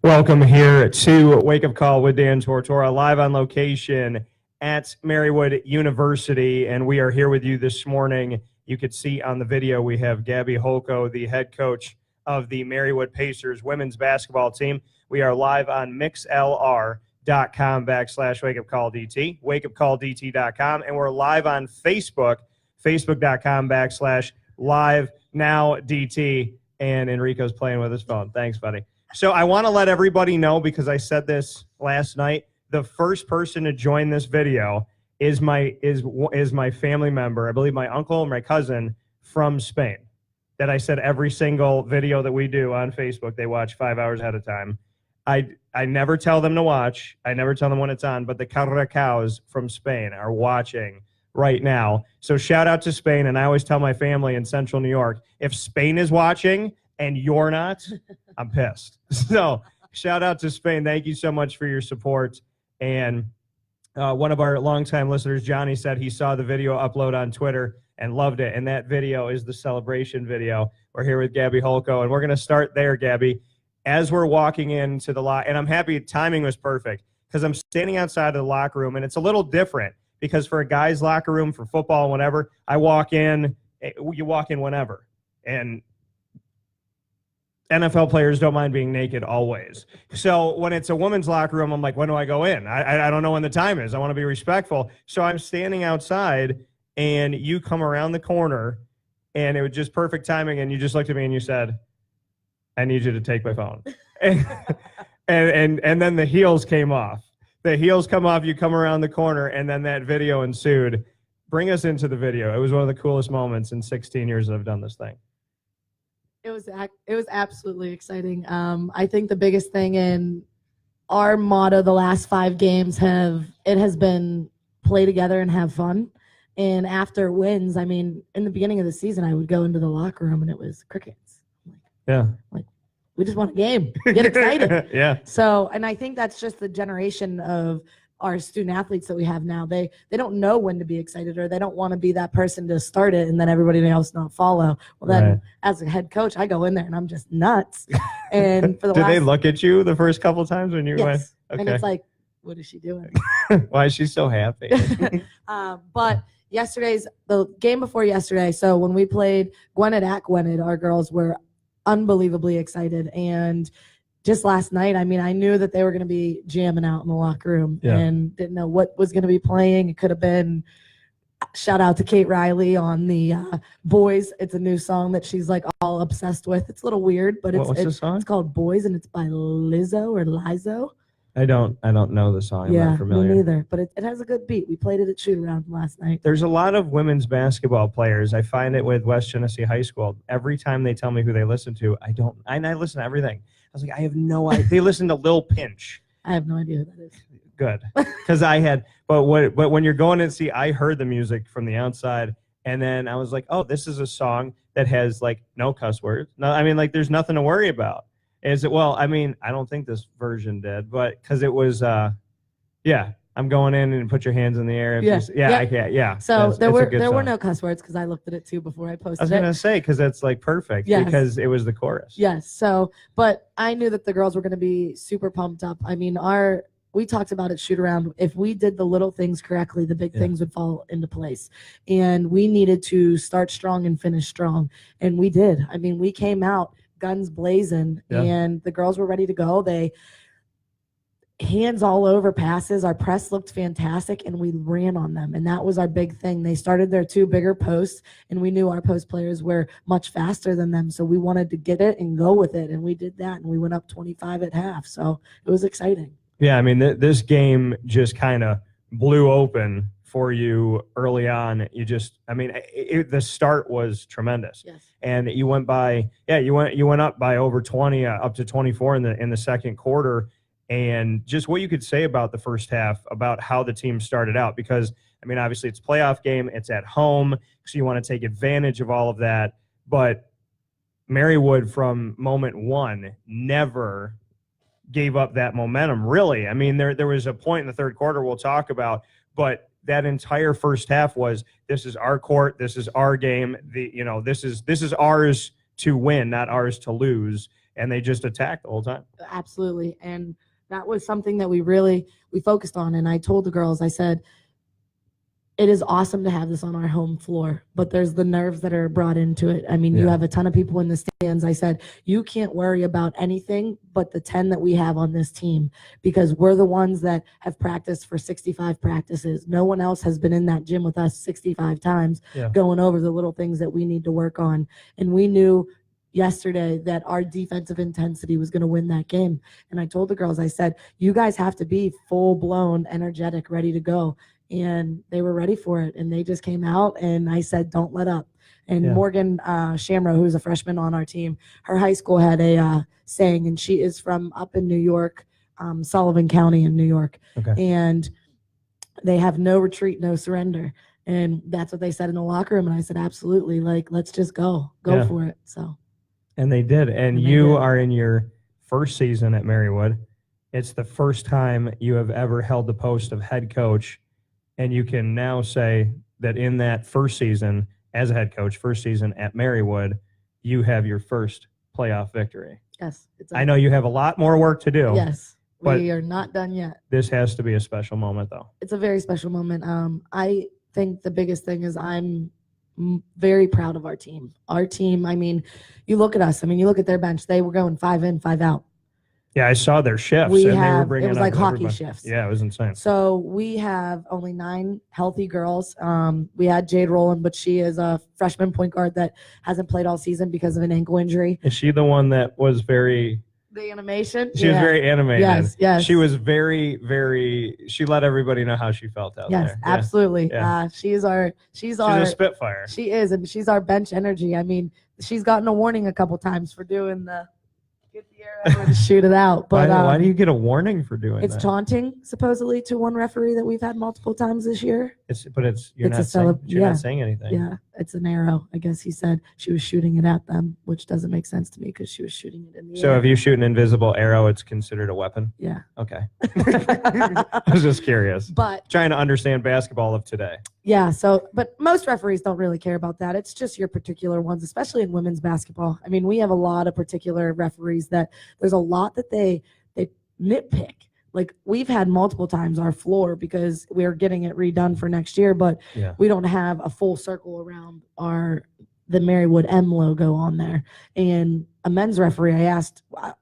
Welcome here to Wake Up Call with Dan Tortora, live on location at Marywood University, and we are here with you this morning. You could see on the video we have Gabby Holko, the head coach of the Marywood Pacers women's basketball team. We are live on mixlr.com/wakeupcalldt, wakeupcalldt.com, and we're live on Facebook, facebook.com/live-now-dt, and Enrico's playing with his phone. Thanks, buddy. So I want to let everybody know, because I said this last night, the first person to join this video is my family member, I believe my uncle and my cousin from Spain, that I said every single video that we do on Facebook, they watch 5 hours ahead of time. I never tell them to watch. I never tell them when it's on, but the Caracaos from Spain are watching right now. So shout out to Spain, and I always tell my family in Central New York, if Spain is watching and you're not, I'm pissed. So shout out to Spain. Thank you so much for your support. And one of our longtime listeners, Johnny, said he saw the video upload on Twitter and loved it. And that video is the celebration video. We're here with Gabby Holko, and we're going to start there, Gabby. As we're walking into the locker, and I'm happy timing was perfect, because I'm standing outside of the locker room, and it's a little different, because for a guy's locker room, for football and whatever, I walk in, you walk in whenever. And NFL players don't mind being naked always. So when it's a women's locker room, I'm like, when do I go in? I don't know when the time is. I want to be respectful. So I'm standing outside, and you come around the corner, and it was just perfect timing, and you just looked at me and you said, I need you to take my phone. and then the heels came off. The heels come off, you come around the corner, and then that video ensued. Bring us into the video. It was one of the coolest moments in 16 years that I've done this thing. It was absolutely exciting. I think the biggest thing in our motto the last 5 games has been play together and have fun. And after wins, I mean, in the beginning of the season, I would go into the locker room and it was crickets. Like we just want a game. Get excited. Yeah. So, and I think that's just the generation of our student athletes that we have now. They don't know when to be excited, or they don't want to be that person to start it and then everybody else not follow. Well, then Right. As a head coach, I go in there and I'm just nuts. And for the Did they look at you the first couple times when you went? yes. Okay. And it's like, what is she doing? Why is she so happy? But the game before yesterday, so when we played Gwynedd at Gwynedd, our girls were unbelievably excited. And just last night, I mean, I knew that they were going to be jamming out in the locker room and didn't know what was going to be playing. It could have been, shout out to Kate Riley on the Boys. It's a new song that she's like all obsessed with. It's a little weird, but What's the song? It's called Boys, and it's by Lizzo or Lizo. I don't know the song. I'm not familiar. Me neither. But it has a good beat. We played it at shoot around last night. There's a lot of women's basketball players. I find it with West Genesee High School. Every time they tell me who they listen to, I listen to everything. I was like, I have no idea. They listen to Lil Pinch. I have no idea who that is. Good. Because but when you're going and see, I heard the music from the outside, and then I was like, oh, this is a song that has like no cuss words. No, I mean, like there's nothing to worry about. Is it? Well, I mean, I don't think this version did, but because it was, I'm going in and put your hands in the air. I can't. Yeah. So there were no cuss words, because I looked at it too before I posted it. I was gonna say, because that's like perfect. Yes. Because it was the chorus. Yes. So, but I knew that the girls were going to be super pumped up. I mean, we talked about it shoot around. If we did the little things correctly, the big things would fall into place. And we needed to start strong and finish strong. And we did. I mean, we came out guns blazing, and the girls were ready to go. They hands all over passes. Our press looked fantastic, and we ran on them. And that was our big thing. They started their 2 bigger posts, and we knew our post players were much faster than them. So we wanted to get it and go with it. And we did that, and we went up 25 at half. So it was exciting. Yeah, I mean, this game just kind of blew open for you early on. The start was tremendous. Yes. And you went up by over 20, up to 24 in the second quarter. And just what you could say about the first half, about how the team started out, because I mean, obviously it's a playoff game, it's at home, so you want to take advantage of all of that. But Marywood from moment one never gave up that momentum, really. I mean, there was a point in the third quarter we'll talk about, but that entire first half was, this is our court, this is our game, this is ours to win, not ours to lose. and they just attacked the whole time. Absolutely. And that was something that we focused on. And I told the girls, I said, it is awesome to have this on our home floor, but there's the nerves that are brought into it. I mean, you have a ton of people in the stands. I said, you can't worry about anything but the 10 that we have on this team, because we're the ones that have practiced for 65 practices. No one else has been in that gym with us 65 times going over the little things that we need to work on. And we knew yesterday that our defensive intensity was going to win that game. And I told the girls, I said, you guys have to be full blown, energetic, ready to go. And they were ready for it, and they just came out, and I said, don't let up. And Morgan Shamrow, who's a freshman on our team, her high school had a saying, and she is from up in New York, Sullivan County in New York. And they have no retreat, no surrender. And that's what they said in the locker room. And I said, absolutely, like, let's just go for it. So. And they did. And you are in your first season at Marywood. It's the first time you have ever held the post of head coach. And you can now say that in that first season as a head coach, first season at Marywood, you have your first playoff victory. Yes. I know you have a lot more work to do. Yes. We are not done yet. This has to be a special moment, though. It's a very special moment. I think the biggest thing is I'm very proud of our team. Our team, I mean, you look at us. I mean, you look at their bench. They were going 5 in, 5 out. Yeah, I saw their shifts. They were bringing it was like hockey shifts. Yeah, it was insane. So we have only 9 healthy girls. We had Jade Rowland, but she is a freshman point guard that hasn't played all season because of an ankle injury. Is she the one that was very... The animation? She was very animated. Yes. She was very, she let everybody know how she felt out there. Yes, absolutely. Yeah. She's a Spitfire. She is, and she's our bench energy. I mean, she's gotten a warning a couple times for doing the get the air over and shoot it out. But why do you get a warning for doing it's that? taunting, supposedly, to one referee that we've had multiple times this year. You're not saying anything. Yeah, it's an arrow. I guess he said she was shooting it at them, which doesn't make sense to me because she was shooting it in the air. So if you shoot an invisible arrow, it's considered a weapon? Yeah. Okay. I was just curious. But trying to understand basketball of today. Yeah, but most referees don't really care about that. It's just your particular ones, especially in women's basketball. I mean, we have a lot of particular referees that there's a lot that they nitpick. Like, we've had multiple times our floor because we're getting it redone for next year, but we don't have a full circle around the Marywood M logo on there. And a men's referee, a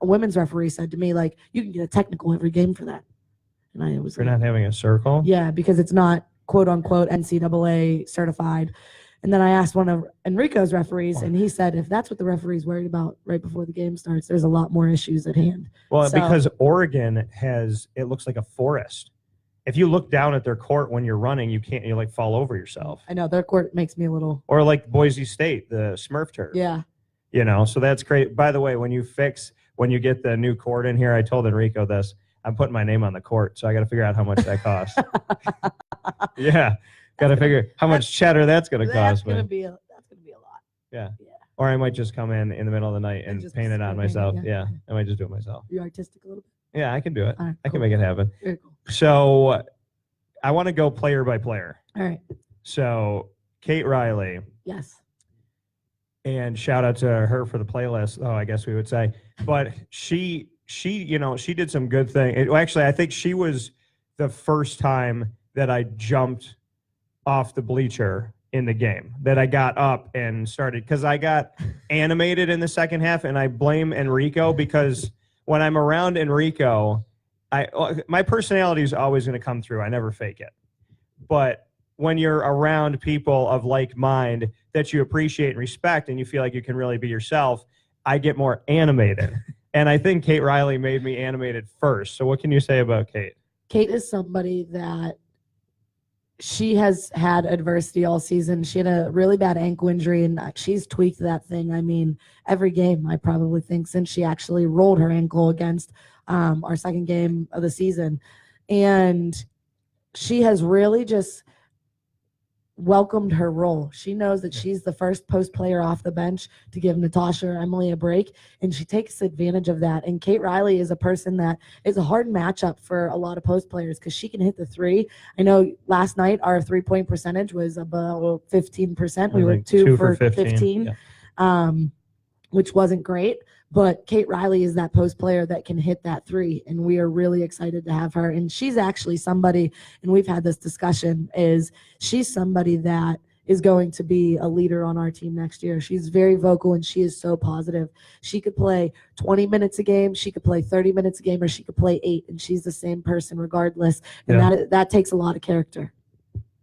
women's referee said to me, like, you can get a technical every game for that. And I was not having a circle? Yeah, because it's not quote unquote NCAA certified. And then I asked one of Enrico's referees, and he said, if that's what the referee's worried about right before the game starts, there's a lot more issues at hand. Well, because Oregon it looks like a forest. If you look down at their court when you're running, you like fall over yourself. I know, their court makes me a little. Or like Boise State, the Smurf turf. Yeah. So that's great. By the way, when you get the new court in here, I told Enrico this. I'm putting my name on the court, so I got to figure out how much that costs. Yeah, got to figure how much cheddar that's going to cost me. That's going to be a lot. Yeah. Or I might just come in the middle of the night and paint it on myself. Yeah, I might just do it myself. You're artistic a little bit? Yeah, I can do it. Right, I can make it happen. Very cool. So I want to go player by player. All right. So Kate Riley. Yes. And shout out to her for the playlist. Oh, I guess we would say, but she did some good thing. Actually, I think she was the first time that I jumped off the bleacher in the game, that I got up and started, because I got animated in the second half, and I blame Enrico, because when I'm around Enrico, my personality is always going to come through. I never fake it. But when you're around people of like mind that you appreciate and respect, and you feel like you can really be yourself, I get more animated. And I think Kate Riley made me animated first. So what can you say about Kate? Kate is somebody that she has had adversity all season. She had a really bad ankle injury, and she's tweaked that thing. I mean, every game, I probably think, since she actually rolled her ankle against our second game of the season. And she has really just welcomed her role. She knows that she's the first post player off the bench to give Natasha or Emily a break, and she takes advantage of that. And Kate Riley is a person that is a hard matchup for a lot of post players because she can hit the three. I know last night our 3-point percentage was about 15%. We were 2 for 15. Which wasn't great, But Kate Riley is that post player that can hit that three, and we are really excited to have her. And she's actually somebody, and we've had this discussion, is she's somebody that is going to be a leader on our team next year. She's very vocal and she is so positive. She could play 20 minutes a game, she could play 30 minutes a game, or she could play 8, and she's the same person regardless. And that takes a lot of character.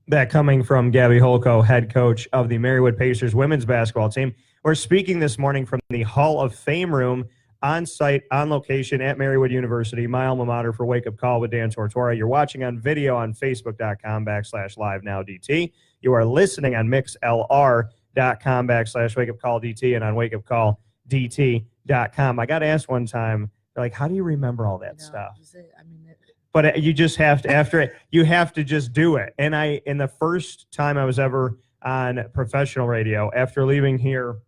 That coming from Gabby Holko, head coach of the Marywood Pacers women's basketball team. We're speaking this morning from the Hall of Fame room, on site, on location at Marywood University, my alma mater for Wake Up Call with Dan Tortora. You're watching on video on Facebook.com/live-now-DT. You are listening on MixLR.com/WakeUpCallDT and on WakeUpCallDT.com. I got asked one time, they're like, how do you remember all that stuff? But you just have to, after it, you have to just do it. And in the first time I was ever on professional radio, after leaving here,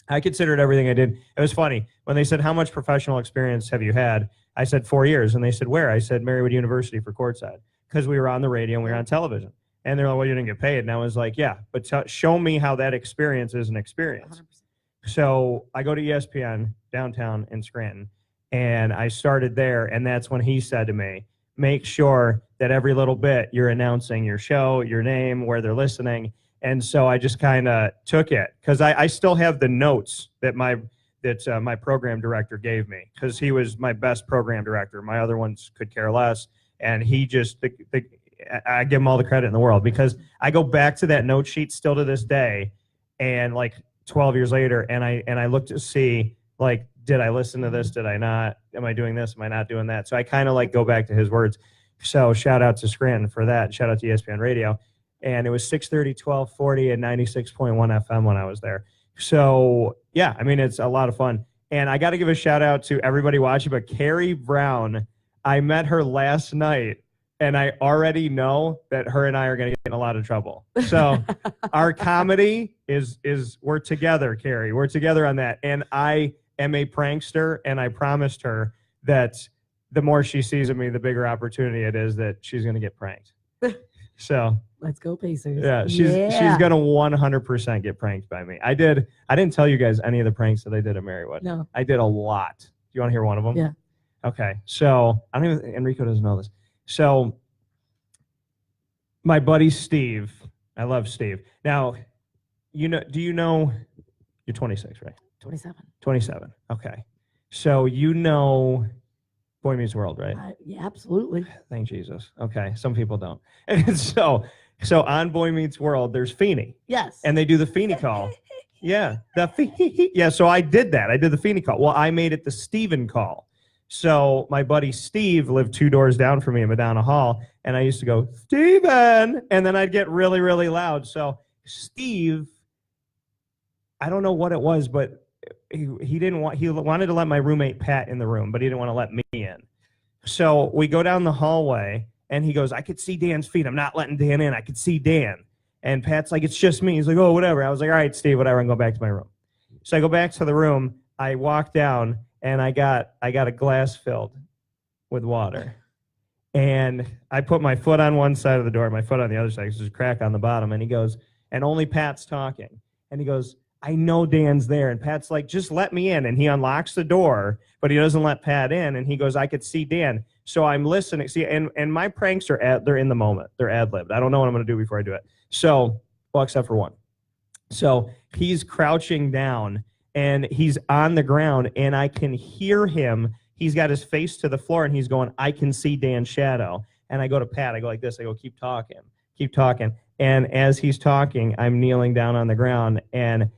I considered everything I did. It was funny. When they said, how much professional experience have you had? I said 4 years. And they said, where? I said, Marywood University for courtside. Because we were on the radio and we were on television. And they're like, well, you didn't get paid. And I was like, yeah, but show me how that experience is an experience. 100%. So I go to ESPN downtown in Scranton, and I started there. And that's when he said to me, make sure that every little bit you're announcing your show, your name, where they're listening. And so I just kind of took it, because I still have the notes that my program director gave me, because he was my best program director. My other ones could care less. And he just, I give him all the credit in the world, because I go back to that note sheet still to this day, and like 12 years later, and I look to see, like, did I listen to this? Did I not? Am I doing this? Am I not doing that? So I kind of like go back to his words. So shout out to Scranton for that. Shout out to ESPN Radio. And it was 630, 1240, and 96.1 FM when I was there. So, yeah, I mean, it's a lot of fun. And I got to give a shout out to everybody watching, but Carrie Brown, I met her last night, and I already know that her and I are going to get in a lot of trouble. So our comedy is we're together, Carrie. We're together on that. And I am a prankster, and I promised her that the more she sees of me, the bigger opportunity it is that she's going to get pranked. So let's go Pacers. Yeah, she's going to 100% get pranked by me. I didn't tell you guys any of the pranks that I did at Marywood. No. I did a lot. Do you want to hear one of them? Yeah. Okay. So Enrico doesn't know this. So my buddy Steve, I love Steve. Now, do you know, you're 26, right? 27. Okay. So Boy Meets World, right? Yeah, absolutely. Thank Jesus. Okay. Some people don't. And so on Boy Meets World, there's Feeney. Yes. And they do the Feeney call. Yeah. Yeah. So I did that. I did the Feeney call. Well, I made it the Steven call. So my buddy Steve lived 2 doors down from me in Madonna Hall. And I used to go, Steven. And then I'd get really, really loud. So Steve, I don't know what it was, but he wanted to let my roommate Pat in the room, but he didn't want to let me in. So we go down the hallway, and he goes, I could see Dan's feet. I'm not letting Dan in. I could see Dan. And Pat's like, it's just me. He's like, oh, whatever. I was like, all right, Steve, whatever. And go back to my room. So I go back to the room. I walk down, and I got a glass filled with water. And I put my foot on one side of the door, my foot on the other side, because there's a crack on the bottom. And he goes, and only Pat's talking. And he goes, I know Dan's there. And Pat's like, just let me in. And he unlocks the door, but he doesn't let Pat in. And he goes, I could see Dan. So I'm listening. See, and my pranks they're in the moment. They're ad-libbed. I don't know what I'm going to do before I do it. So, well, except for one. So he's crouching down, and he's on the ground, and I can hear him. He's got his face to the floor, and he's going, I can see Dan's shadow. And I go to Pat. I go like this. I go, keep talking. And as he's talking, I'm kneeling down on the ground, and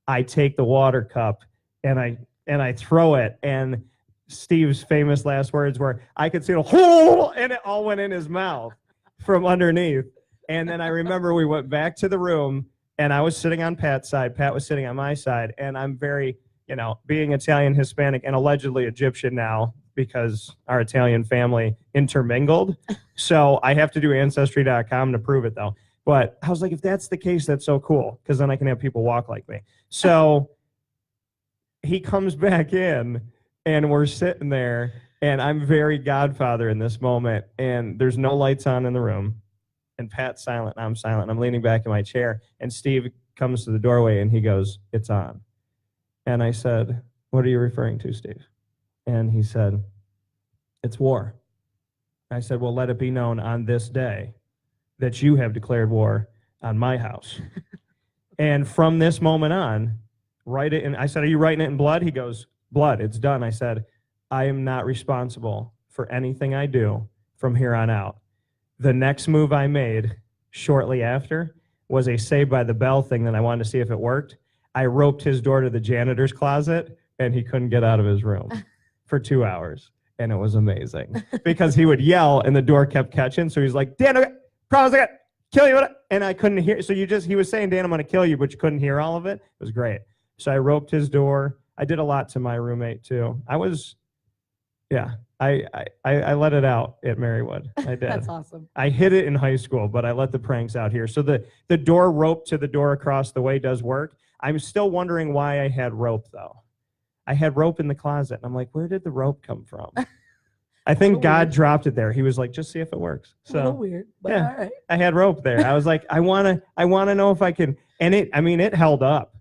I take the water cup and I throw it, and Steve's famous last words were, I could see the hole, and it all went in his mouth from underneath. And then I remember we went back to the room, and I was sitting on Pat's side. Pat was sitting on my side, and I'm very, being Italian, Hispanic, and allegedly Egyptian now, because our Italian family intermingled. So I have to do Ancestry.com to prove it, though. But I was like, if that's the case, that's so cool, because then I can have people walk like me. So he comes back in, and we're sitting there, and I'm very Godfather in this moment, and there's no lights on in the room, and Pat's silent, and I'm silent, and I'm leaning back in my chair, and Steve comes to the doorway, and he goes, it's on. And I said, what are you referring to, Steve? And he said, it's war. I said, well, let it be known on this day that you have declared war on my house. And from this moment on, write it. And I said, are you writing it in blood? He goes, blood, it's done. I said, I am not responsible for anything I do from here on out. The next move I made shortly after was a Saved by the Bell thing that I wanted to see if it worked. I roped his door to the janitor's closet, and he couldn't get out of his room for 2 hours. And it was amazing because he would yell and the door kept catching. So he's like, Dan, okay, promise I got kill you. And I couldn't hear. So he was saying, Dan, I'm going to kill you, but you couldn't hear all of it. It was great. So I roped his door. I did a lot to my roommate too. I let it out at Marywood. I did. That's awesome. I hid it in high school, but I let the pranks out here. So the door rope to the door across the way does work. I'm still wondering why I had rope though. I had rope in the closet, and I'm like, where did the rope come from? I think God weird. dropped it there. He was like, just see if it works. A little So weird, but yeah, all right. I had rope there. I was like, I wanna know if I can. And it held up,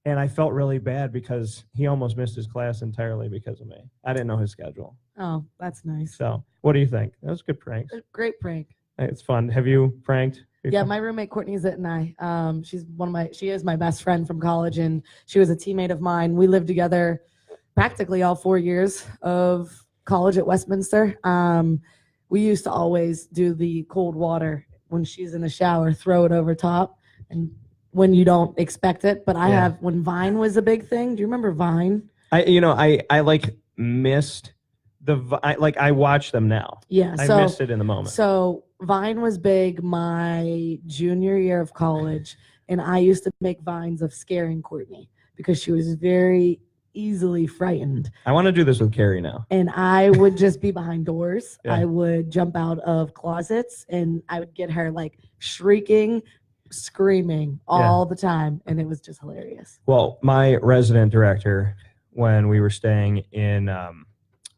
and I felt really bad because he almost missed his class entirely because of me. I didn't know his schedule. Oh, that's nice. So what do you think? That was good pranks. Great prank. It's fun. Have you pranked before? Yeah, my roommate Courtney Zitt and I. She is my best friend from college, and she was a teammate of mine. We lived together practically all 4 years of college at Westminster. We used to always do the cold water when she's in the shower, throw it over top, and when you don't expect it. But when Vine was a big thing. Do you remember Vine? I like missed I watch them now. Yeah, I missed it in the moment. So Vine was big my junior year of college, and I used to make vines of scaring Courtney because she was very easily frightened. I want to do this with Carrie now. And I would just be behind doors. Yeah. I would jump out of closets, and I would get her like shrieking, screaming all the time, and it was just hilarious. Well, my resident director, when we were staying in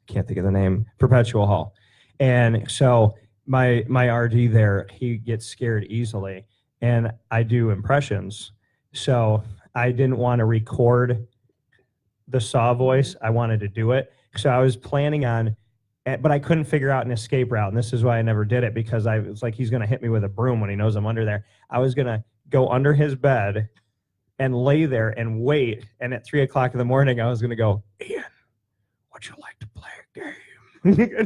can't think of the name, Perpetual Hall. And so my RD there, he gets scared easily, and I do impressions. So I didn't want to record the saw voice. I wanted to do it. So I was planning on, but I couldn't figure out an escape route. And this is why I never did it, because I was like, he's going to hit me with a broom when he knows I'm under there. I was going to go under his bed and lay there and wait. And at 3 o'clock in the morning, I was going to go, Ian, would you like to play a game?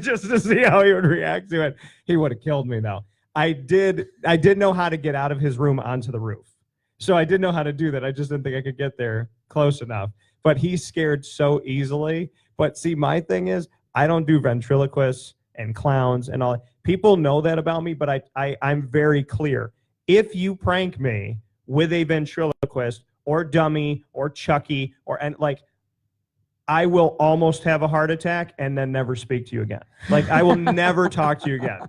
Just to see how he would react to it. He would have killed me though. I did know how to get out of his room onto the roof. So I did know how to do that. I just didn't think I could get there close enough. But he's scared so easily. But see, my thing is, I don't do ventriloquists and clowns and all. People know that about me, but I'm very clear. If you prank me with a ventriloquist or dummy or Chucky I will almost have a heart attack and then never speak to you again. Like, I will never talk to you again.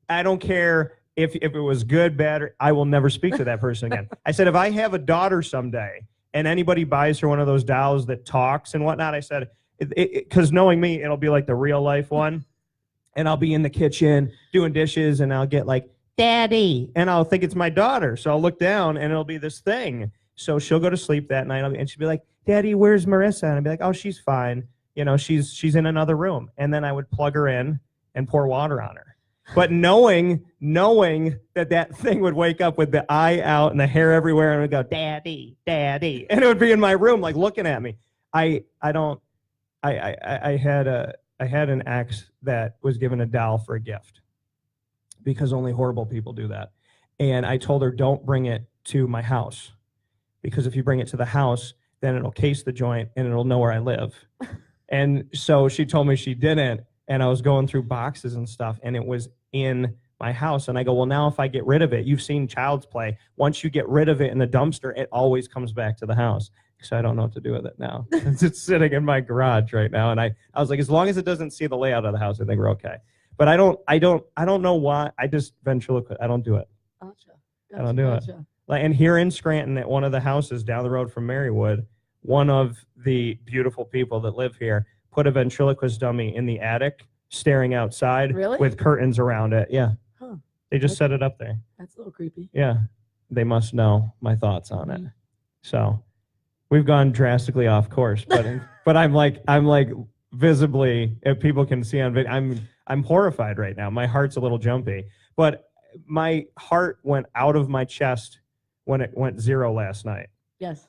I don't care if it was good, bad, or I will never speak to that person again. I said, if I have a daughter someday and anybody buys her one of those dolls that talks and whatnot, I said, because knowing me, it'll be like the real life one. And I'll be in the kitchen doing dishes and I'll get like, Daddy. And I'll think it's my daughter. So I'll look down and it'll be this thing. So she'll go to sleep that night and she'll be like, Daddy, where's Marissa? And I'd be like, oh, she's fine. She's in another room. And then I would plug her in and pour water on her. But knowing that thing would wake up with the eye out and the hair everywhere and would go, Daddy, Daddy. And it would be in my room, like looking at me. I had an ex that was given a doll for a gift because only horrible people do that. And I told her, don't bring it to my house, because if you bring it to the house, then it'll case the joint and it'll know where I live. And so she told me she didn't. And I was going through boxes and stuff, and it was in my house. And I go, well, now if I get rid of it, you've seen Child's Play. Once you get rid of it in the dumpster, it always comes back to the house. So I don't know what to do with it now. It's sitting in my garage right now. And I was like, as long as it doesn't see the layout of the house, I think we're okay. But I don't know why. I just ventriloquist. I don't do it. Gotcha. I don't do it. And here in Scranton, at one of the houses down the road from Marywood, one of the beautiful people that live here put a ventriloquist dummy in the attic, staring outside with curtains around it. Yeah. Huh. They just set it up there. That's a little creepy. Yeah. They must know my thoughts on it. So we've gone drastically off course, but but I'm like visibly, if people can see on video, I'm horrified right now. My heart's a little jumpy, but my heart went out of my chest when it went 0 last night. Yes.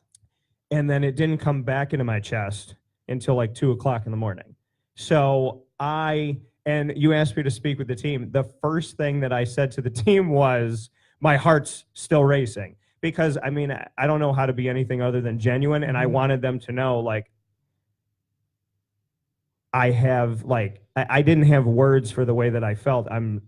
And then it didn't come back into my chest until like 2:00 in the morning. So and you asked me to speak with the team. The first thing that I said to the team was, my heart's still racing, because I mean, I don't know how to be anything other than genuine. And I wanted them to know, like, I didn't have words for the way that I felt. I'm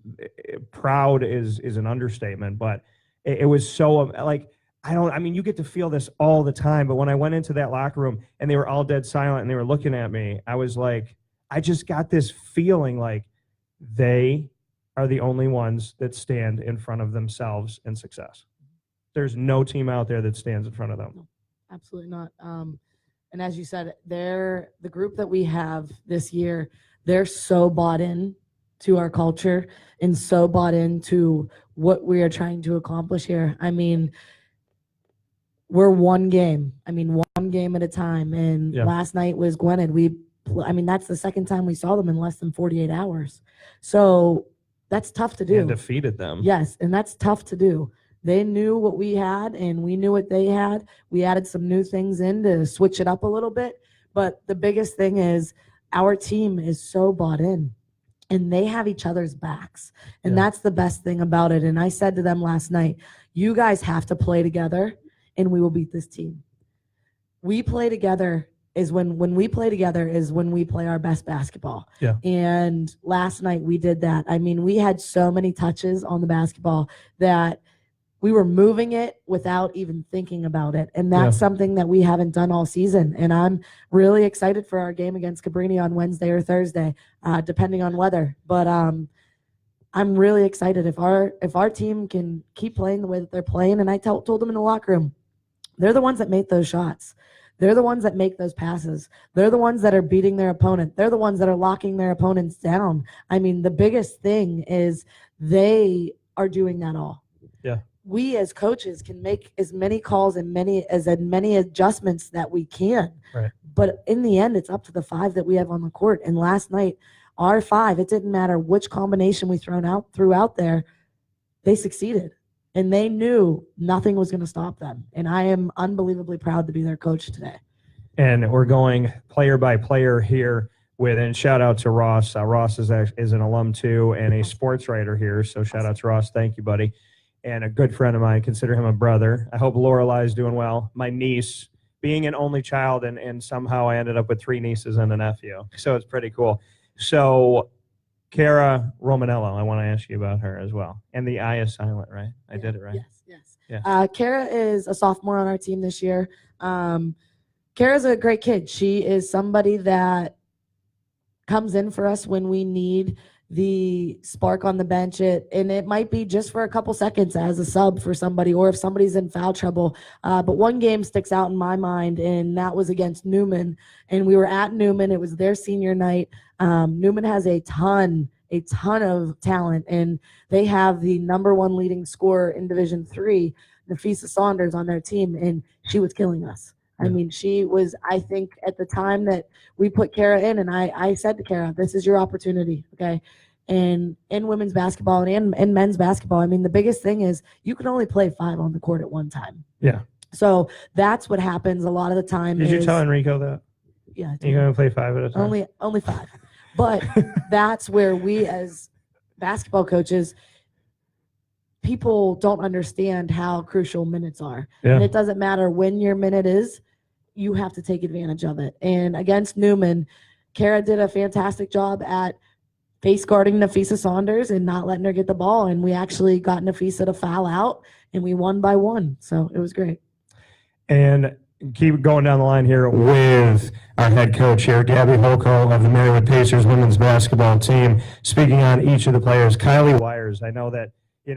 proud is an understatement, but it was so like, you get to feel this all the time. But when I went into that locker room and they were all dead silent and they were looking at me, I was like, I just got this feeling like they are the only ones that stand in front of themselves in success. There's no team out there that stands in front of them. No, absolutely not. And as you said, the group that we have this year, they're so bought in to our culture and so bought into what we are trying to accomplish here. I mean, we're one game at a time. And last night was Gwynedd. That's the second time we saw them in less than 48 hours. So that's tough to do. And defeated them. Yes, and that's tough to do. They knew what we had, and we knew what they had. We added some new things in to switch it up a little bit. But the biggest thing is our team is so bought in, and they have each other's backs. And that's the best thing about it. And I said to them last night, you guys have to play together, and we will beat this team. We play together is when we play together is when we play our best basketball. Yeah. And last night we did that. I mean, we had so many touches on the basketball that we were moving it without even thinking about it. And that's something that we haven't done all season. And I'm really excited for our game against Cabrini on Wednesday or Thursday, depending on weather. But I'm really excited if our team can keep playing the way that they're playing. And I told them in the locker room, they're the ones that make those shots. They're the ones that make those passes. They're the ones that are beating their opponent. They're the ones that are locking their opponents down. I mean, the biggest thing is they are doing that all. Yeah. We as coaches can make as many calls and many adjustments that we can. Right. But in the end, it's up to the 5 that we have on the court. And last night, our 5, it didn't matter which combination we threw out there, they succeeded. And they knew nothing was going to stop them. And I am unbelievably proud to be their coach today. And we're going player by player here and shout out to Ross. Ross is an alum too and a sports writer here. So shout out to Ross. Thank you, buddy. And a good friend of mine, consider him a brother. I hope Lorelai is doing well. My niece, being an only child, and somehow I ended up with 3 nieces and a nephew. So it's pretty cool. So Kara Romanello, I want to ask you about her as well. And the I is silent, right? I did it right. Yes. Yeah. Kara is a sophomore on our team this year. Kara's a great kid. She is somebody that comes in for us when we need the spark on the bench. And it might be just for a couple seconds as a sub for somebody, or if somebody's in foul trouble. But one game sticks out in my mind, and that was against Newman. And we were at Newman. It was their senior night. Newman has a ton of talent, and they have the #1 leading scorer in Division III, Nafisa Saunders, on their team, and she was killing us. I mean, she was, I think, at the time that we put Kara in, and I said to Kara, this is your opportunity, okay? And in women's basketball and in men's basketball, I mean, the biggest thing is you can only play 5 on the court at one time. Yeah. So that's what happens a lot of the time. Did you tell Enrico that? Yeah. You're going to play 5 at a time? Only 5. But that's where we as basketball coaches, people don't understand how crucial minutes are. Yeah. And it doesn't matter when your minute is, you have to take advantage of it. And against Newman, Kara did a fantastic job at face guarding Nafisa Saunders and not letting her get the ball. And we actually got Nafisa to foul out, and we won by 1. So it was great. And keep going down the line here with our head coach here, Gabby Holko of the Marywood Pacers women's basketball team. Speaking on each of the players, Kylie Wires, I know that,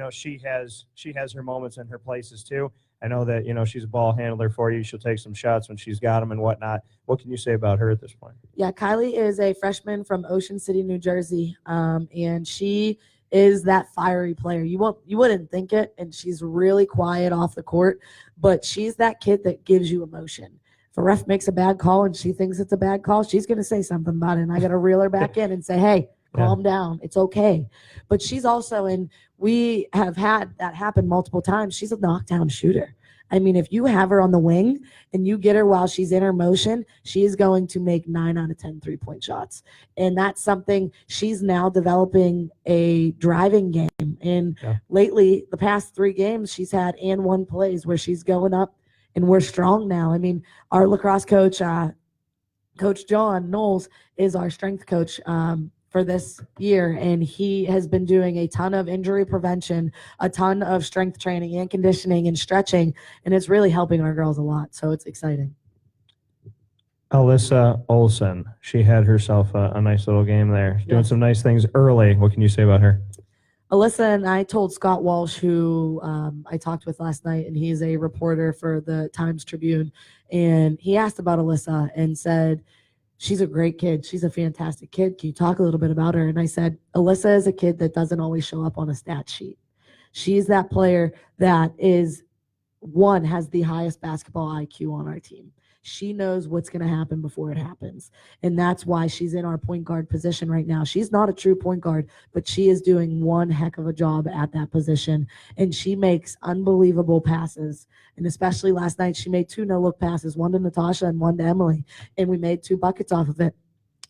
she has her moments and her places too. I know that, she's a ball handler for you. She'll take some shots when she's got them and whatnot. What can you say about her at this point? Yeah, Kylie is a freshman from Ocean City, New Jersey, and she is that fiery player. You wouldn't think it, and she's really quiet off the court, but she's that kid that gives you emotion. If a ref makes a bad call and she thinks it's a bad call, she's going to say something about it. And I got to reel her back in and say, hey, calm down. It's okay. But she's also we have had that happen multiple times. She's a knockdown shooter. I mean, if you have her on the wing and you get her while she's in her motion, she is going to make 9 out of 10 3-point shots. And that's something she's now developing a driving game. And lately, the past 3 games, she's had and 1 plays where she's going up and we're strong now. I mean, our lacrosse coach, Coach John Knowles, is our strength coach for this year, and he has been doing a ton of injury prevention, a ton of strength training and conditioning and stretching, and it's really helping our girls a lot. So it's exciting. Alyssa Olsen, she had herself a nice little game there. She's doing some nice things early. What can you say about her? Alyssa, and I told Scott Walsh, who I talked with last night, and he's a reporter for the Times-Tribune, and he asked about Alyssa and said, she's a great kid. She's a fantastic kid. Can you talk a little bit about her? And I said, Alyssa is a kid that doesn't always show up on a stat sheet. She's that player that has the highest basketball IQ on our team. She knows what's going to happen before it happens. And that's why she's in our point guard position right now. She's not a true point guard, but she is doing one heck of a job at that position. And she makes unbelievable passes. And especially last night, she made 2 no-look passes, 1 to Natasha and 1 to Emily. And we made 2 buckets off of it.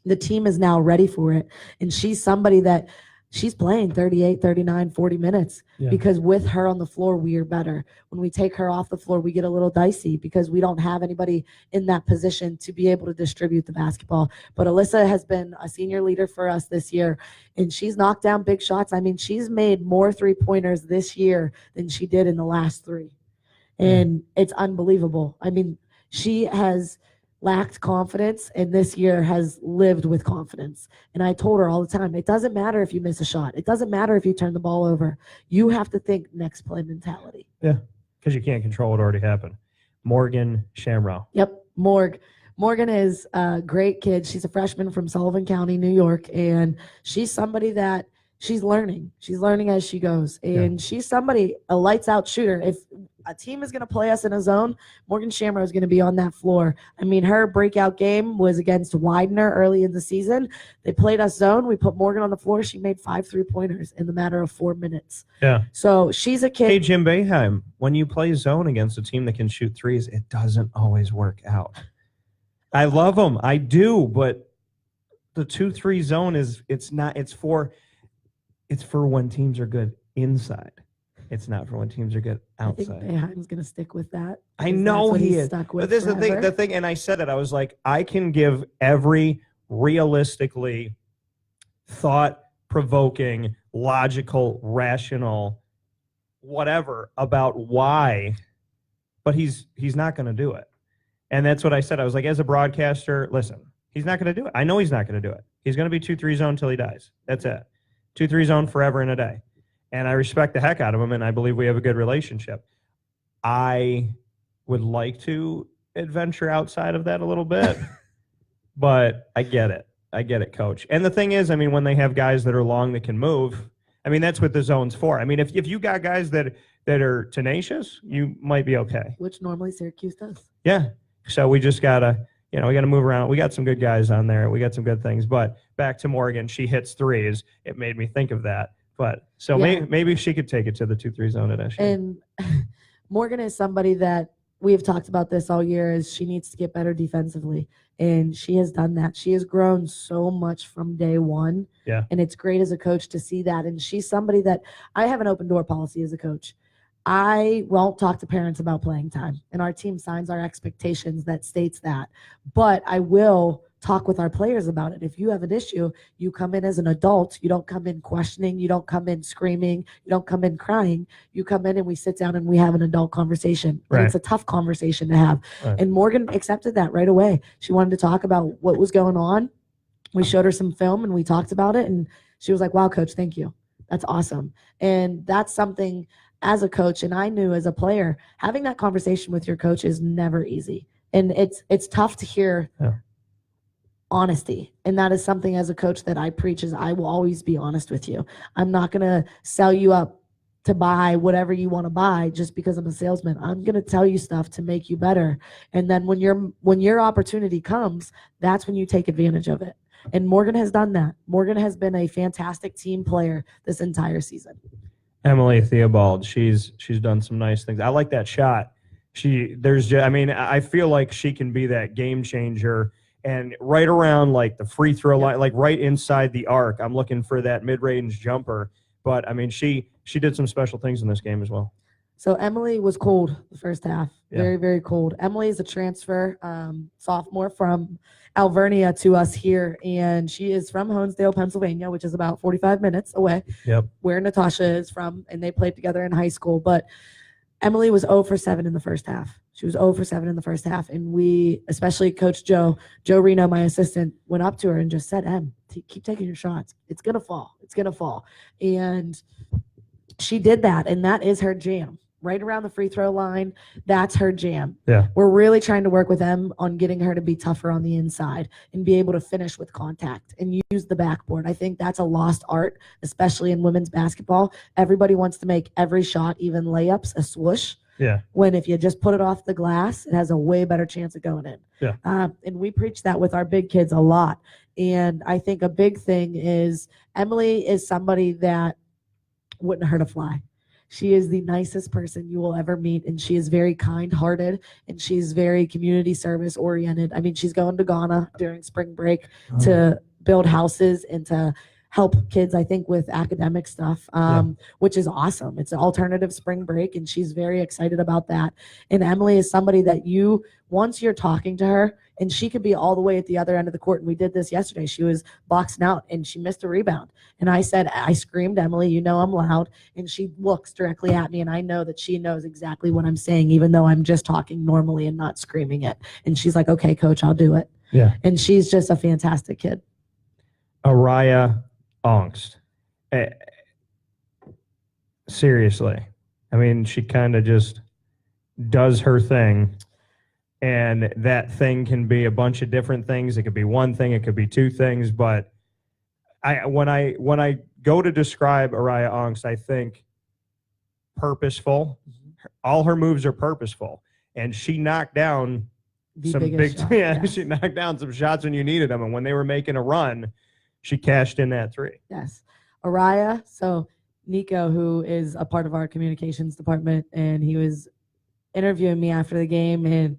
The team is now ready for it. And she's somebody that she's playing 38, 39, 40 minutes because with her on the floor, we are better. When we take her off the floor, we get a little dicey because we don't have anybody in that position to be able to distribute the basketball. But Alyssa has been a senior leader for us this year, and she's knocked down big shots. I mean, she's made more 3-pointers this year than she did in the last 3. And it's unbelievable. I mean, she has lacked confidence and this year has lived with confidence. And I told her all the time, it doesn't matter if you miss a shot. It doesn't matter if you turn the ball over. You have to think next play mentality. Yeah, because you can't control what already happened. Morgan Shamrow. Yep, Morgan is a great kid. She's a freshman from Sullivan County, New York, and she's somebody that she's learning. She's learning as she goes. And she's somebody, a lights-out shooter. If a team is going to play us in a zone, Morgan Shamrow is going to be on that floor. I mean, her breakout game was against Widener early in the season. They played us zone. We put Morgan on the floor. She made 5 3-pointers in the matter of 4 minutes. Yeah. So she's a kid. Hey, Jim Boeheim, when you play zone against a team that can shoot threes, it doesn't always work out. I love them. I do, but the 2-3 zone it's for when teams are good inside. It's not for when teams are good outside. I think Boeheim's going to stick with that. I know he is. Stuck with but this is the thing, and I said it. I was like, I can give every realistically thought-provoking, logical, rational, whatever about why, but he's not going to do it. And that's what I said. I was like, as a broadcaster, listen, he's not going to do it. I know he's not going to do it. He's going to be 2-3 zone until he dies. That's it. 2-3 zone forever and a day. And I respect the heck out of him, and I believe we have a good relationship. I would like to adventure outside of that a little bit, but I get it. I get it, Coach. And the thing is, I mean, when they have guys that are long that can move, I mean, that's what the zone's for. I mean, if you got guys that are tenacious, you might be okay. Which normally Syracuse does. Yeah. So we just got to, we got to move around. We got some good guys on there. We got some good things. But back to Morgan, she hits threes. It made me think of that. But so maybe she could take it to the 2-3 zone at SU. And Morgan is somebody that we have talked about this all year is she needs to get better defensively. And she has done that. She has grown so much from day one. Yeah. And it's great as a coach to see that. And she's somebody that I have an open door policy as a coach. I won't talk to parents about playing time. And our team signs our expectations that states that. But I will talk with our players about it. If you have an issue, you come in as an adult. You don't come in questioning. You don't come in screaming. You don't come in crying. You come in and we sit down and we have an adult conversation. Right. And it's a tough conversation to have. Right. And Morgan accepted that right away. She wanted to talk about what was going on. We showed her some film and we talked about it. And she was like, wow, Coach, thank you. That's awesome. And that's something as a coach, and I knew as a player, having that conversation with your coach is never easy. And it's tough to hear honesty. And that is something as a coach that I preach is I will always be honest with you. I'm not going to sell you up to buy whatever you want to buy just because I'm a salesman. I'm going to tell you stuff to make you better. And then when your opportunity comes, that's when you take advantage of it. And Morgan has done that. Morgan has been a fantastic team player this entire season. Emily Theobald, she's done some nice things. I like that shot. I feel like she can be that game changer, and right around like the free throw line, like right inside the arc. I'm looking for that mid-range jumper. But I mean, she did some special things in this game as well. So Emily was cold the first half, very, Yeah. very cold. Emily is a transfer sophomore from Alvernia to us here, and she is from Honesdale, Pennsylvania, which is about 45 minutes away. Yep. Where Natasha is from, and they played together in high school. But Emily was 0 for 7 in the first half. She was 0 for 7 in the first half, and we, especially Coach Joe Reno, my assistant, went up to her and just said, "Em, keep taking your shots. It's gonna fall. It's gonna fall." And she did that, and that is her jam. Right around the free throw line, that's her jam. Yeah. We're really trying to work with them on getting her to be tougher on the inside and be able to finish with contact and use the backboard. I think that's a lost art, especially in women's basketball. Everybody wants to make every shot, even layups, a swoosh. Yeah. When if you just put it off the glass, it has a way better chance of going in. Yeah. And we preach that with our big kids a lot. And I think a big thing is Emily is somebody that wouldn't hurt a fly. She is the nicest person you will ever meet, and she is very kind-hearted, and she's very community service oriented. I mean, she's going to Ghana during spring break to build houses and to help kids, I think, with academic stuff, which is awesome. It's an alternative spring break, and she's very excited about that. And Emily is somebody that once you're talking to her, and she could be all the way at the other end of the court. And we did this yesterday. She was boxing out, and she missed a rebound. And I screamed, "Emily, you know I'm loud." And she looks directly at me, and I know that she knows exactly what I'm saying, even though I'm just talking normally and not screaming it. And she's like, "Okay, coach, I'll do it." Yeah. And she's just a fantastic kid. Araya Angst. Seriously. I mean, she kind of just does her thing, and that thing can be a bunch of different things. It could be one thing, it could be two things, but when I go to describe Araya Angst, I think purposeful. All her moves are purposeful, and she knocked down some big shot. Yes. She knocked down some shots when you needed them, and when they were making a run, she cashed in that three. Yes. Araya, so Nico, who is a part of our communications department, and he was interviewing me after the game, and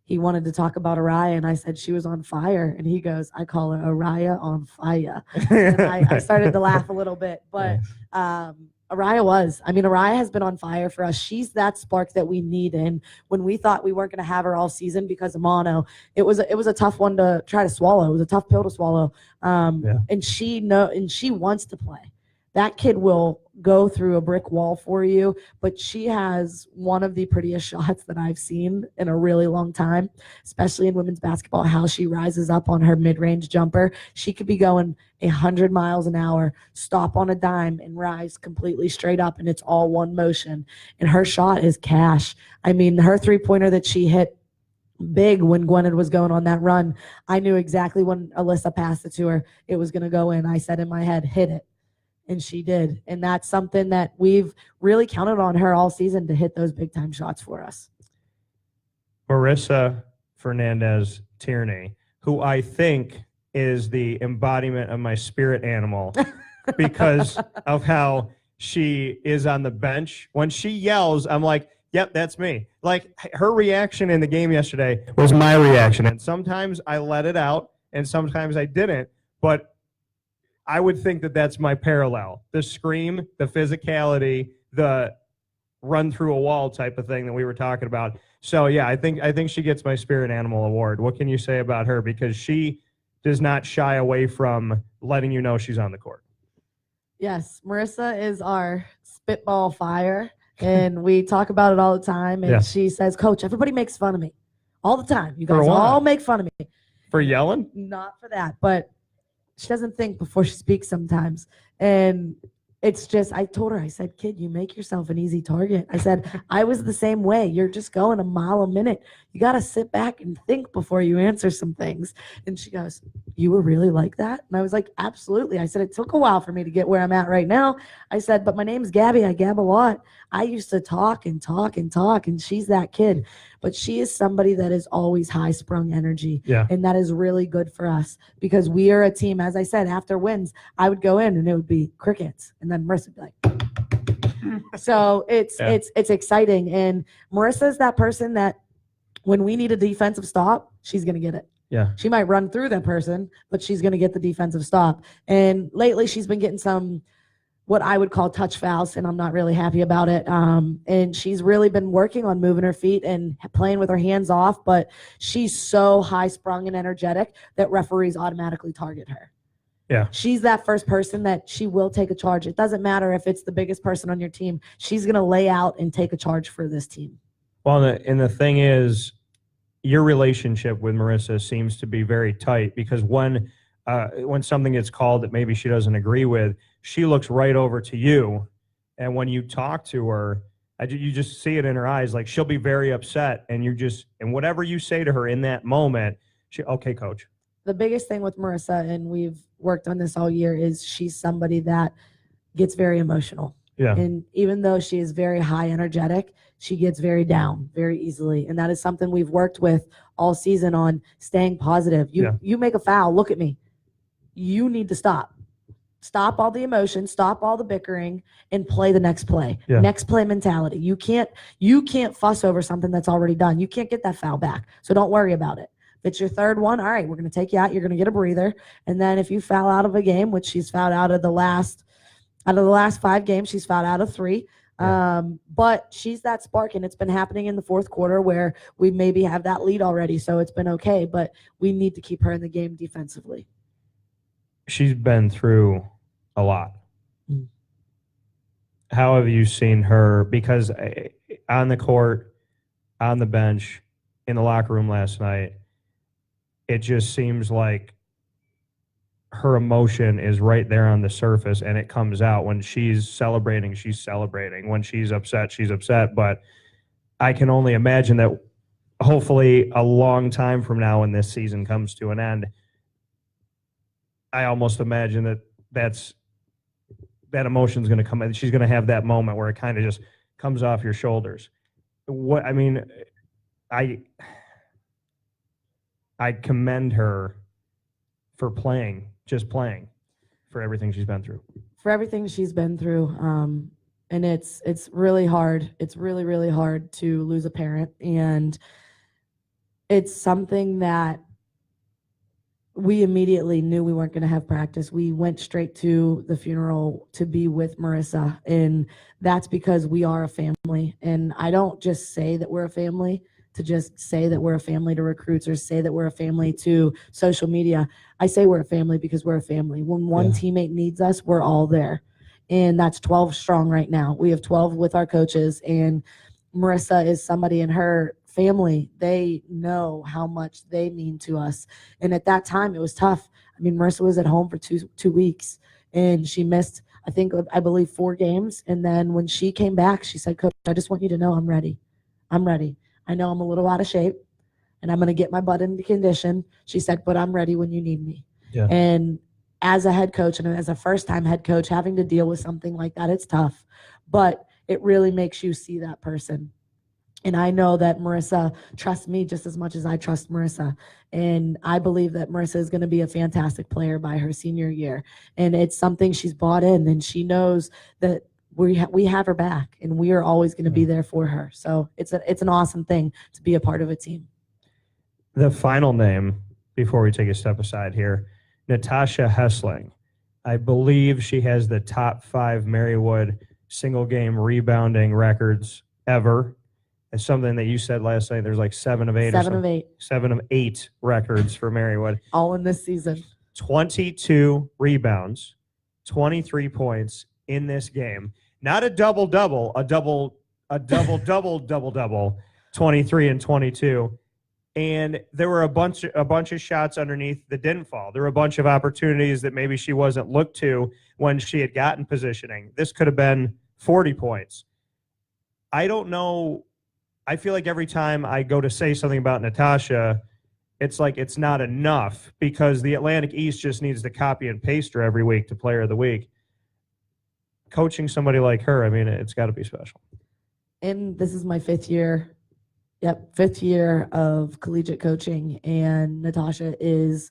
he wanted to talk about Araya, and I said she was on fire, and he goes, "I call her Araya on fire." And I started to laugh a little bit, but Araya has been on fire for us. She's that spark that we need. And when we thought we weren't going to have her all season because of mono, it was a tough one to try to swallow. It was a tough pill to swallow. And she wants to play. That kid will go through a brick wall for you, but she has one of the prettiest shots that I've seen in a really long time, especially in women's basketball, how she rises up on her mid-range jumper. She could be going 100 miles an hour, stop on a dime, and rise completely straight up, and it's all one motion. And her shot is cash. I mean, her three-pointer that she hit big when Gwynedd was going on that run, I knew exactly when Alyssa passed it to her, it was going to go in. I said in my head, hit it. And she did. And that's something that we've really counted on her all season to hit those big time shots for us. Marissa Fernandez Tierney, who I think is the embodiment of my spirit animal because of how she is on the bench. When she yells, I'm like, yep, that's me. Like, her reaction in the game yesterday was my reaction. And sometimes I let it out and sometimes I didn't. But I would think that that's my parallel. The scream, the physicality, the run through a wall type of thing that we were talking about. So, yeah, I think she gets my spirit animal award. What can you say about her? Because she does not shy away from letting you know she's on the court. Yes, Marissa is our spitball fire, and we talk about it all the time. And she says, "Coach, everybody makes fun of me all the time. You guys all make fun of me." For yelling? Not for that, but she doesn't think before she speaks sometimes. And it's just, I told her, I said, kid, you make yourself an easy target. I said, I was the same way. You're just going a mile a minute. You got to sit back and think before you answer some things. And she goes, you were really like that? And I was like, absolutely. I said, it took a while for me to get where I'm at right now. I said, but my name's Gabby. I gab a lot. I used to talk and talk and talk, and she's that kid. But she is somebody that is always high-sprung energy. Yeah. And that is really good for us because we are a team. As I said, after wins, I would go in and it would be crickets. And then Marissa would be like, so it's exciting. And Marissa is that person that when we need a defensive stop, she's going to get it. Yeah. She might run through that person, but she's going to get the defensive stop. And lately she's been getting some what I would call touch fouls, and I'm not really happy about it. And she's really been working on moving her feet and playing with her hands off, but she's so high sprung and energetic that referees automatically target her. Yeah. She's that first person that she will take a charge. It doesn't matter if it's the biggest person on your team. She's going to lay out and take a charge for this team. Well, and the thing is, your relationship with Marissa seems to be very tight because when something gets called that maybe she doesn't agree with, she looks right over to you. And when you talk to her, you just see it in her eyes. Like she'll be very upset and and whatever you say to her in that moment, okay, coach. The biggest thing with Marissa, and we've worked on this all year, is she's somebody that gets very emotional. Yeah. And even though she is very high energetic, she gets very down very easily. And that is something we've worked with all season on staying positive. You make a foul, look at me. You need to stop. Stop all the emotion, stop all the bickering, and play the next play. Yeah. Next play mentality. You can't fuss over something that's already done. You can't get that foul back. So don't worry about it. If it's your third one, all right, we're going to take you out. You're going to get a breather. And then if you foul out of a game, which she's fouled out of the last 5 games, she's fouled out of 3. Yeah. But she's that spark, and it's been happening in the fourth quarter where we maybe have that lead already. So it's been okay, but we need to keep her in the game defensively. She's been through a lot. Mm. How have you seen her? Because on the court, on the bench, in the locker room last night, it just seems like her emotion is right there on the surface, and it comes out. When she's celebrating, she's celebrating. When she's upset. But I can only imagine that hopefully a long time from now when this season comes to an end, I almost imagine that emotion's going to come in. She's going to have that moment where it kind of just comes off your shoulders. I commend her for playing for everything she's been through. For everything she's been through. And it's really hard. It's really, really hard to lose a parent. And it's something that we immediately knew we weren't going to have practice. We went straight to the funeral to be with Marissa. And that's because we are a family. And I don't just say that we're a family to just say that we're a family to recruits or say that we're a family to social media. I say we're a family because we're a family. When one teammate needs us, we're all there. And that's 12 strong right now. We have 12 with our coaches, and Marissa is somebody in her family. They know how much they mean to us. And at that time, it was tough. I mean, Marissa was at home for two weeks, and she missed, I believe 4 games. And then when she came back, she said, Coach, I just want you to know I'm ready. I'm ready. I know I'm a little out of shape, and I'm going to get my butt into condition. She said, but I'm ready when you need me. Yeah. And as a head coach and as a first-time head coach, having to deal with something like that, it's tough. But it really makes you see that person. And I know that Marissa trusts me just as much as I trust Marissa. And I believe that Marissa is going to be a fantastic player by her senior year. And it's something she's bought in, and she knows that we have her back, and we are always going to be there for her. So it's an awesome thing to be a part of a team. The final name, before we take a step aside here, Natasha Hessling. I believe she has the top 5 Marywood single game rebounding records ever. It's something that you said last night. There's like 7 of 8. 7 of 8. 7 of 8 records for Marywood. All in this season. 22 rebounds, 23 points in this game. Not a double-double, a double-double, 23 and 22. And there were a bunch of shots underneath that didn't fall. There were a bunch of opportunities that maybe she wasn't looked to when she had gotten positioning. This could have been 40 points. I don't know. I feel like every time I go to say something about Natasha, it's like it's not enough because the Atlantic East just needs to copy and paste her every week to Player of the Week. Coaching somebody like her, I mean, it's got to be special. And this is my 5th year. Yep, 5th year of collegiate coaching, and Natasha is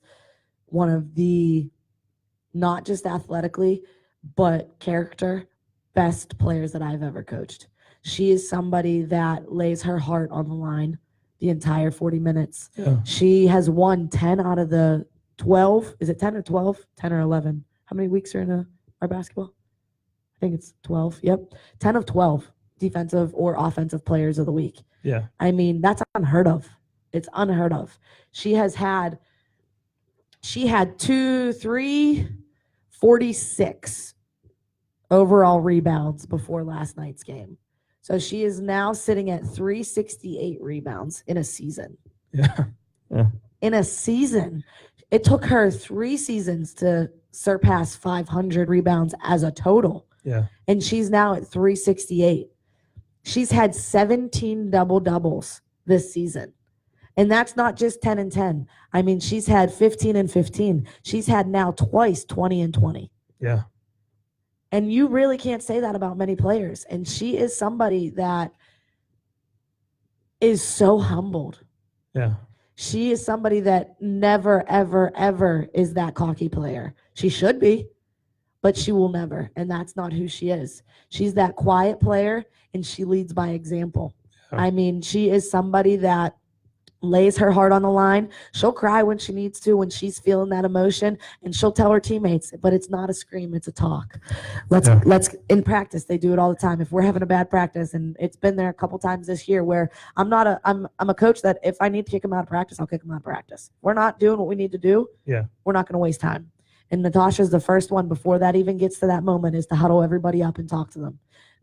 one of the, not just athletically, but character, best players that I've ever coached. She is somebody that lays her heart on the line the entire 40 minutes. Yeah. She has won 10 out of the 12. Is it 10 or 12? 10 or 11. How many weeks are in our basketball? I think it's 12. Yep. 10 of 12 defensive or offensive players of the week. Yeah. I mean, that's unheard of. It's unheard of. She had 46 overall rebounds before last night's game. So she is now sitting at 368 rebounds in a season. Yeah. Yeah. In a season. It took her 3 seasons to surpass 500 rebounds as a total. Yeah. And she's now at 368. She's had 17 double-doubles this season. And that's not just 10 and 10. I mean, she's had 15 and 15. She's had now twice 20 and 20. Yeah. And you really can't say that about many players. And she is somebody that is so humbled. Yeah. She is somebody that never, ever, ever is that cocky player. She should be, but she will never. And that's not who she is. She's that quiet player, and she leads by example. Yeah. I mean, she is somebody that lays her heart on the line. She'll cry when she needs to, when she's feeling that emotion, and she'll tell her teammates, but it's not a scream, it's a talk. Let's in practice, they do it all the time. If we're having a bad practice, and it's been there a couple times this year where I'm a coach that if I need to kick them out of practice, I'll kick them out of practice. We're not doing what we need to do. Yeah. We're not going to waste time. And Natasha's the first one before that even gets to that moment is to huddle everybody up and talk to them.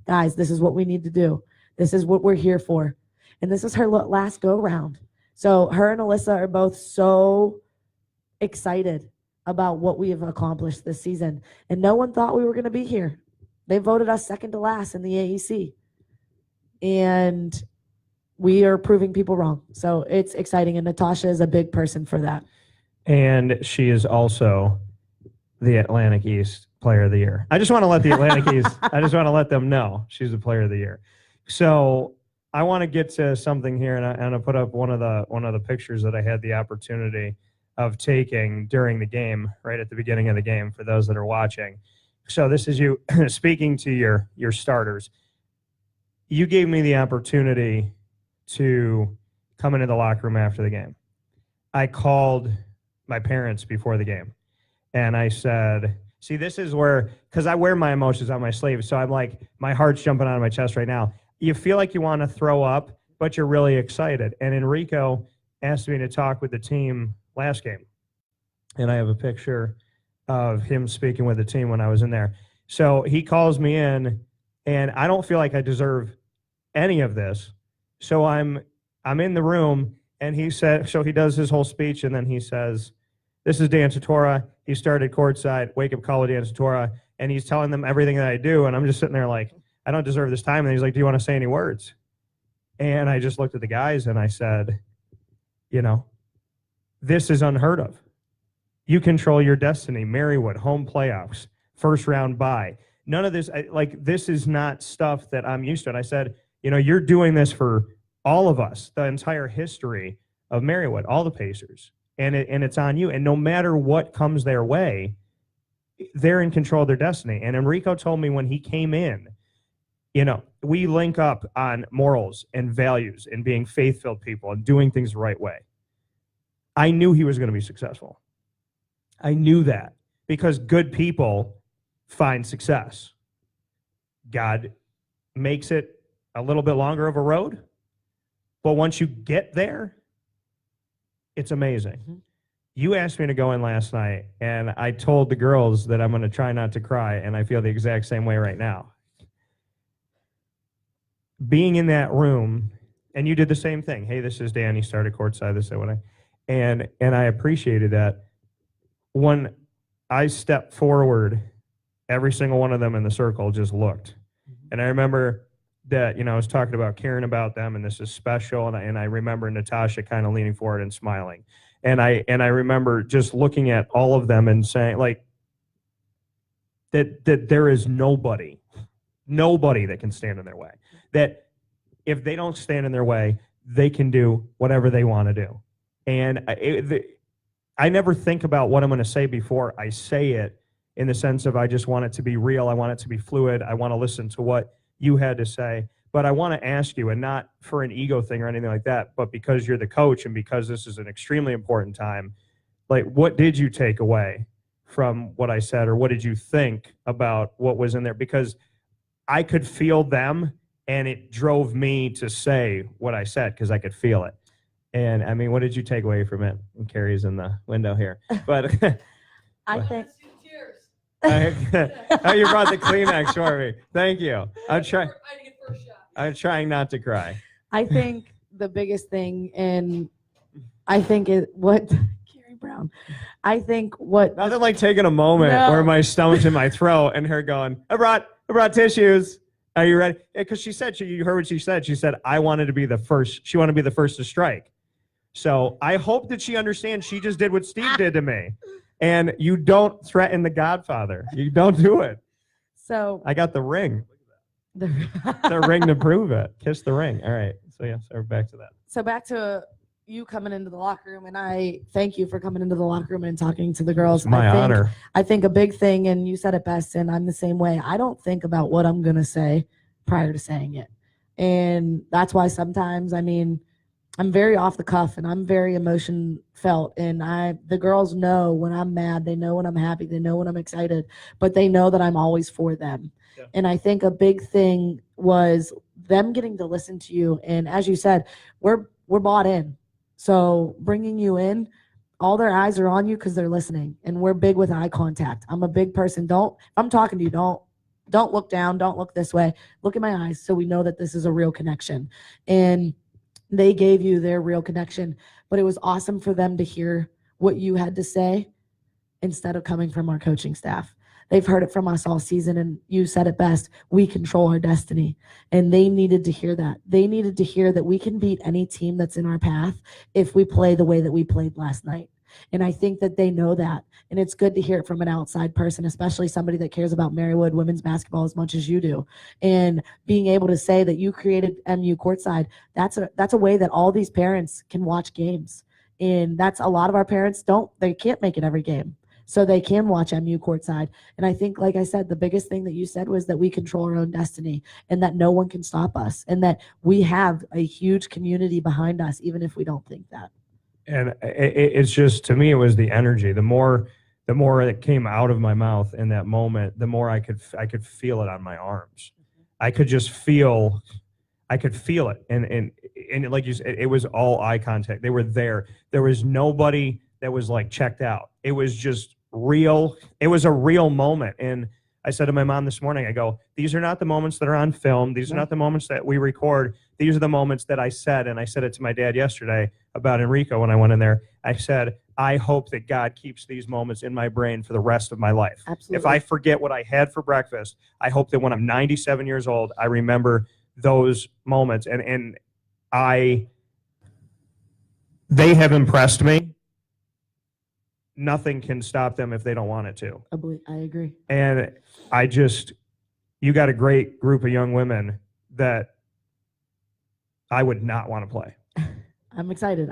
Guys, this is what we need to do. This is what we're here for. And this is her last go round. So her and Alyssa are both so excited about what we have accomplished this season. And no one thought we were going to be here. They voted us second to last in the AEC. And we are proving people wrong. So it's exciting. And Natasha is a big person for that. And she is also the Atlantic East Player of the Year. I just want to let the Atlantic East, I just want to let them know she's the Player of the Year. So I want to get to something here, and I put up one of the pictures that I had the opportunity of taking during the game, right at the beginning of the game, for those that are watching. So this is you speaking to your starters. You gave me the opportunity to come into the locker room after the game. I called my parents before the game, and I said, see, this is where, because I wear my emotions on my sleeve, so I'm like, my heart's jumping out of my chest right now. You feel like you want to throw up, but you're really excited. And Enrico asked me to talk with the team last game. And I have a picture of him speaking with the team when I was in there. So he calls me in, and I don't feel like I deserve any of this. So I'm in the room, and he said, so he does his whole speech, and then he says, this is Dan Tortora. He started courtside, wake-up call with Dan Tortora, and he's telling them everything that I do, and I'm just sitting there like, I don't deserve this time. And he's like, do you want to say any words? And I just looked at the guys and I said, this is unheard of. You control your destiny. Marywood, home playoffs, first round bye. None of this, this is not stuff that I'm used to. And I said, you're doing this for all of us, the entire history of Marywood, all the Pacers. And it's on you. And no matter what comes their way, they're in control of their destiny. And Enrico told me when he came in, we link up on morals and values and being faith-filled people and doing things the right way. I knew he was going to be successful. I knew that because good people find success. God makes it a little bit longer of a road, but once you get there, it's amazing. Mm-hmm. You asked me to go in last night, and I told the girls that I'm going to try not to cry, and I feel the exact same way right now. Being in that room And you did the same thing. Hey, this is Dan. He started courtside. This is what and I appreciated that. When I stepped forward, every single one of them in the circle just looked. And I remember that, I was talking about caring about them, and this is special. And I remember Natasha kind of leaning forward and smiling. And I remember just looking at all of them and saying, like, that there is nobody that can stand in their way. That if they don't stand in their way, they can do whatever they want to do. And I never think about what I'm going to say before I say it, in the sense of I just want it to be real. I want it to be fluid. I want to listen to what you had to say. But I want to ask you, and not for an ego thing or anything like that, but because you're the coach and because this is an extremely important time, like, what did you take away from what I said, or what did you think about what was in there? Because I could feel them, and it drove me to say what I said because I could feel it. And I mean, what did you take away from it? And Carrie's in the window here. But I think oh, you brought the Kleenex for me. Thank you. I'm trying not to cry. I think the biggest thing, and I think Carrie Brown, I think what nothing like taking a moment where my stomach's in my throat and her going, I brought tissues. Are you ready? Because you heard what she said. She said, I wanted to be the first. She wanted to be the first to strike. So I hope that she understands she just did what Steve did to me. And you don't threaten the Godfather. You don't do it. So I got the ring. The ring to prove it. Kiss the ring. All right. So yeah, so we're back to that. So back to you coming into the locker room, and I thank you for coming into the locker room and talking to the girls. It's my honor. I think a big thing, and you said it best, and I'm the same way. I don't think about what I'm going to say prior to saying it. And that's why sometimes, I'm very off the cuff, and I'm very emotion felt. And the girls know when I'm mad, they know when I'm happy, they know when I'm excited, but they know that I'm always for them. Yeah. And I think a big thing was them getting to listen to you. And as you said, we're bought in. So bringing you in, all their eyes are on you because they're listening, and we're big with eye contact. I'm a big person. If I'm talking to you, don't look down. Don't look this way. Look in my eyes so we know that this is a real connection. And they gave you their real connection, but it was awesome for them to hear what you had to say instead of coming from our coaching staff. They've heard it from us all season, and you said it best. We control our destiny, and they needed to hear that. They needed to hear that we can beat any team that's in our path if we play the way that we played last night. And I think that they know that, and it's good to hear it from an outside person, especially somebody that cares about Marywood women's basketball as much as you do. And being able to say that you created MU courtside, that's a way that all these parents can watch games. And that's a lot of our parents they can't make it every game. So they can watch MU courtside. And I think, like I said, the biggest thing that you said was that we control our own destiny, and that no one can stop us, and that we have a huge community behind us, even if we don't think that. And it's just, to me, it was the energy. The more it came out of my mouth in that moment, the more I could feel it on my arms. I could just feel it. And like you said, it was all eye contact. They were there. There was nobody that was like checked out. It was just real. It was a real moment. And I said to my mom this morning, I go, these are not the moments that are on film. These are not the moments that we record. These are the moments that I said, and I said it to my dad yesterday about Enrico when I went in there. I said, I hope that God keeps these moments in my brain for the rest of my life. Absolutely. If I forget what I had for breakfast, I hope that when I'm 97 years old, I remember those moments. And they have impressed me. Nothing can stop them if they don't want it to. I agree. And you got a great group of young women that I would not want to play. I'm excited.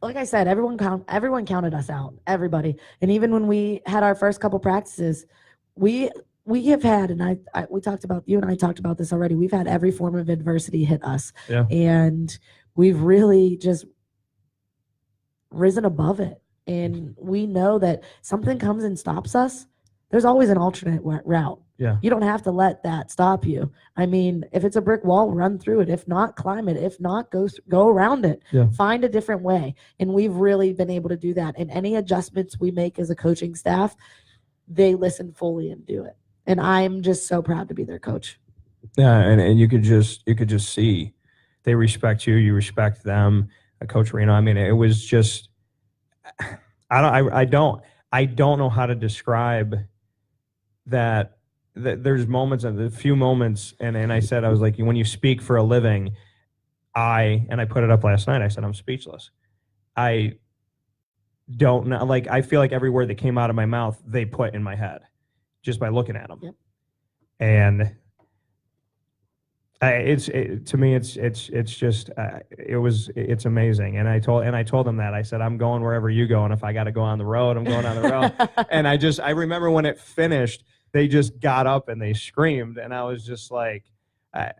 Like I said, everyone counted us out, everybody. And even when we had our first couple practices, we have had, and we talked about, you and I talked about this already, we've had every form of adversity hit us. Yeah. And we've really just risen above it. And we know that something comes and stops us, there's always an alternate route. Yeah. You don't have to let that stop you. If it's a brick wall, run through it. If not, climb it. If not, go around it. Yeah. Find a different way. And we've really been able to do that. And any adjustments we make as a coaching staff, they listen fully and do it. And I'm just so proud to be their coach. Yeah, and you could just see they respect you, you respect them. Coach Reno, I mean, it was just, I don't know how to describe that there's moments, and a few moments, and I said, I was like, when you speak for a living, and I put it up last night, I said, I'm speechless. I don't know, like, I feel like every word that came out of my mouth, they put in my head just by looking at them. Yep. And to me, it's just, it's amazing. And I told them that. I said, I'm going wherever you go, and if I got to go on the road, I'm going on the road. And I remember when it finished, they just got up and they screamed, and I was just like, I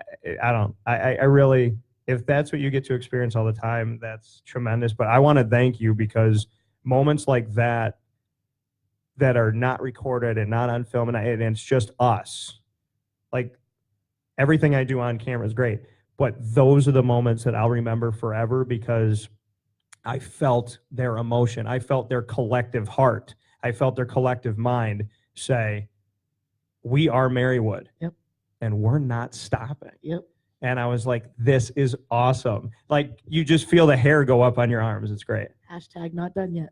really, if that's what you get to experience all the time, that's tremendous. But I want to thank you, because moments like that are not recorded and not on film, and it's just us. Like, everything I do on camera is great, but those are the moments that I'll remember forever, because I felt their emotion. I felt their collective heart. I felt their collective mind say, we are Marywood. Yep. And we're not stopping. Yep. And I was like, this is awesome. Like, you just feel the hair go up on your arms. It's great. Hashtag not done yet.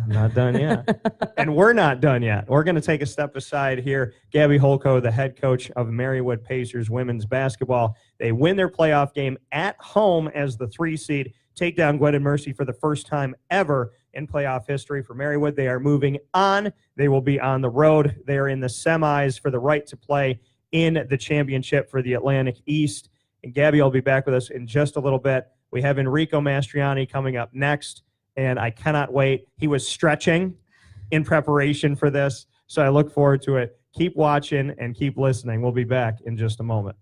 Not done yet. And we're not done yet. We're going to take a step aside here. Gabby Holko, the head coach of Marywood Pacers women's basketball. They win their playoff game at home as the 3 seed, take down Gwynedd-Mercy for the first time ever in playoff history for Marywood. They are moving on. They will be on the road. They are in the semis for the right to play in the championship for the Atlantic East. And Gabby will be back with us in just a little bit. We have Enrico Mastriani coming up next, and I cannot wait. He was stretching in preparation for this, so I look forward to it. Keep watching and keep listening. We'll be back in just a moment.